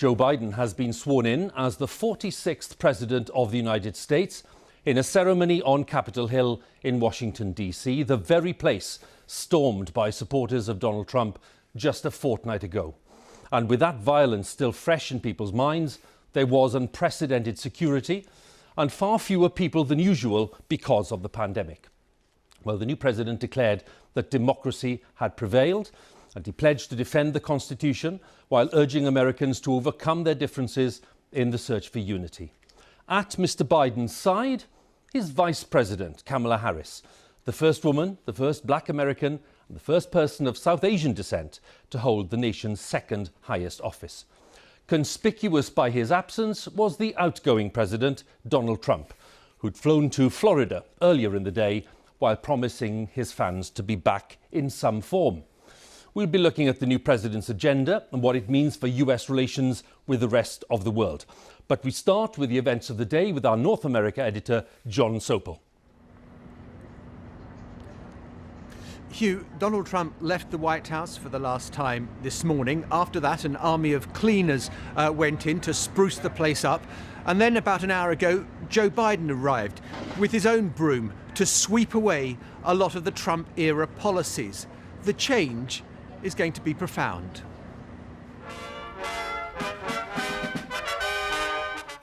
Joe Biden has been sworn in as the 46th President of the United States in a ceremony on Capitol Hill in Washington, D.C., the very place stormed by supporters of Donald Trump just a fortnight ago. And with that violence still fresh in people's minds, there was unprecedented security and far fewer people than usual because of the pandemic. Well, the new president declared that democracy had prevailed, and he pledged to defend the Constitution while urging Americans to overcome their differences in the search for unity. At Mr. Biden's side, his Vice President, Kamala Harris, the first woman, the first black American, and the first person of South Asian descent to hold the nation's second highest office. Conspicuous by his absence was the outgoing president, Donald Trump, who'd flown to Florida earlier in the day while promising his fans to be back in some form. We'll be looking at the new president's agenda and what it means for US relations with the rest of the world. But we start with the events of the day with our North America editor, John Sopel. Hugh, Donald Trump left the White House for the last time this morning. After that, an army of cleaners went in to spruce the place up. And then about an hour ago, Joe Biden arrived with his own broom to sweep away a lot of the Trump-era policies. The change is going to be profound.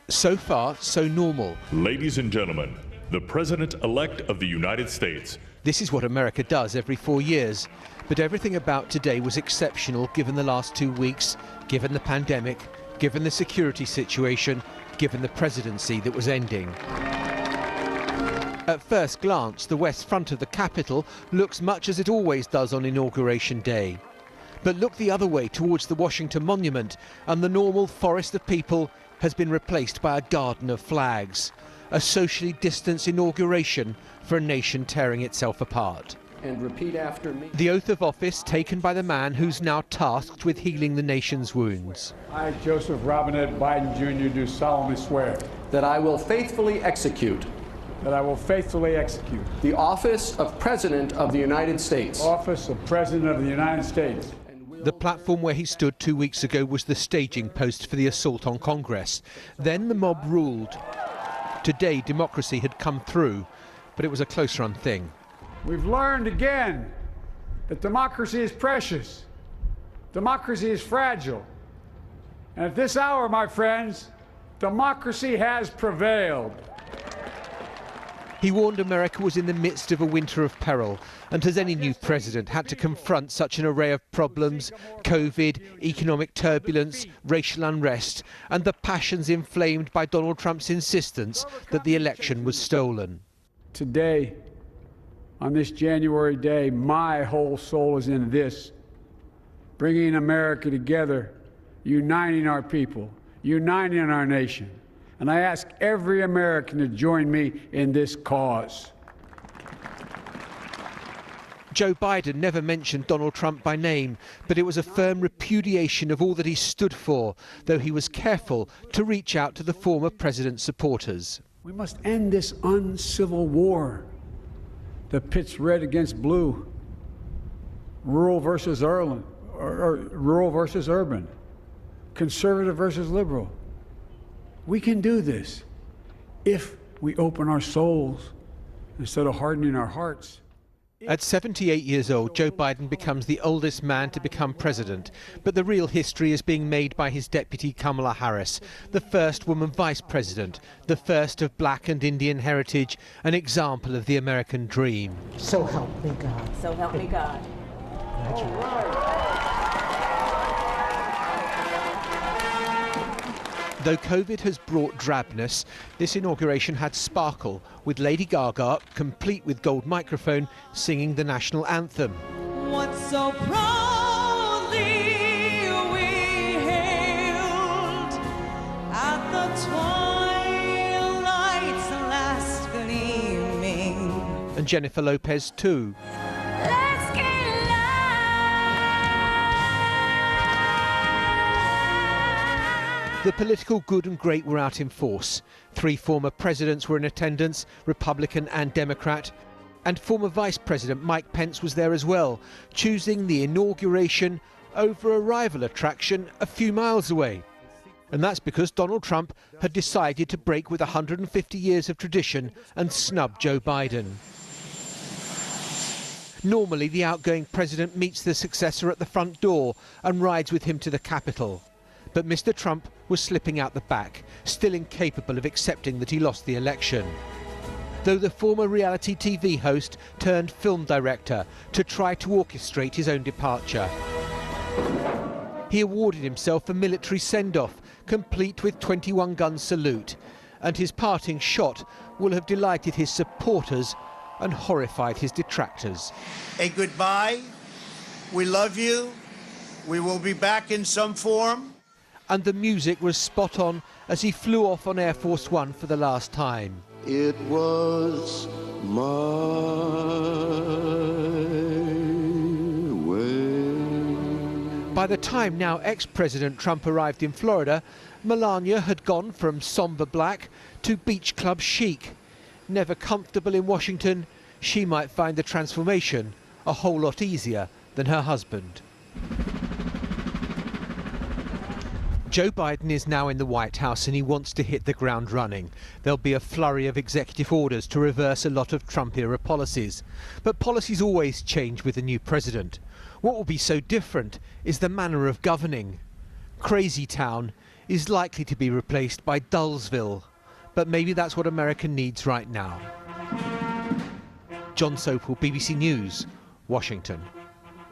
So far, so normal. Ladies and gentlemen, the President-elect of the United States. This is what America does every 4 years. But everything about today was exceptional given the last 2 weeks, given the pandemic, given the security situation, given the presidency that was ending. At first glance, the west front of the Capitol looks much as it always does on Inauguration Day. But look the other way towards the Washington Monument, and the normal forest of people has been replaced by a garden of flags. A socially distanced inauguration for a nation tearing itself apart. And repeat after me. The oath of office taken by the man who's now tasked with healing the nation's wounds. I, Joseph Robinette Biden Jr., do solemnly swear that I will faithfully execute the office of President of the United States. Office of President of the United States. The platform where he stood 2 weeks ago was the staging post for the assault on Congress. Then the mob ruled. Today, democracy had come through, but it was a close-run thing. We've learned again that democracy is precious. Democracy is fragile. And at this hour, my friends, democracy has prevailed. He warned America was in the midst of a winter of peril, and has any new president had to confront such an array of problems, COVID, economic turbulence, racial unrest, and the passions inflamed by Donald Trump's insistence that the election was stolen. Today, on this January day, my whole soul is in this, bringing America together, uniting our people, uniting our nation. And I ask every American to join me in this cause. Joe Biden never mentioned Donald Trump by name, but it was a firm repudiation of all that he stood for, though he was careful to reach out to the former president's supporters. We must end this uncivil war that pits red against blue, rural versus urban, conservative versus liberal. We can do this if we open our souls instead of hardening our hearts. At 78 years old, Joe Biden becomes the oldest man to become president. But the real history is being made by his deputy Kamala Harris, the first woman vice president, the first of black and Indian heritage, an example of the American dream. So help me God. So help me God. Though COVID has brought drabness, this inauguration had sparkle, with Lady Gaga, complete with gold microphone, singing the national anthem. What so proudly we hailed at the twilight's last gleaming. And Jennifer Lopez too. The political good and great were out in force. 3 former presidents were in attendance, Republican and Democrat. And former Vice President Mike Pence was there as well, choosing the inauguration over a rival attraction a few miles away. And that's because Donald Trump had decided to break with 150 years of tradition and snub Joe Biden. Normally, the outgoing president meets the successor at the front door and rides with him to the Capitol. But Mr. Trump was slipping out the back, still incapable of accepting that he lost the election. Though the former reality TV host turned film director to try to orchestrate his own departure. He awarded himself a military send-off, complete with 21-gun salute, and his parting shot will have delighted his supporters and horrified his detractors. A goodbye. We love you. We will be back in some form. And the music was spot on as he flew off on Air Force One for the last time. It was my way. By the time now ex-President Trump arrived in Florida, Melania had gone from somber black to beach club chic. Never comfortable in Washington, she might find the transformation a whole lot easier than her husband. Joe Biden is now in the White House and he wants to hit the ground running. There'll be a flurry of executive orders to reverse a lot of Trump-era policies. But policies always change with a new president. What will be so different is the manner of governing. Crazy Town is likely to be replaced by Dullsville. But maybe that's what America needs right now. John Sopel, BBC News, Washington.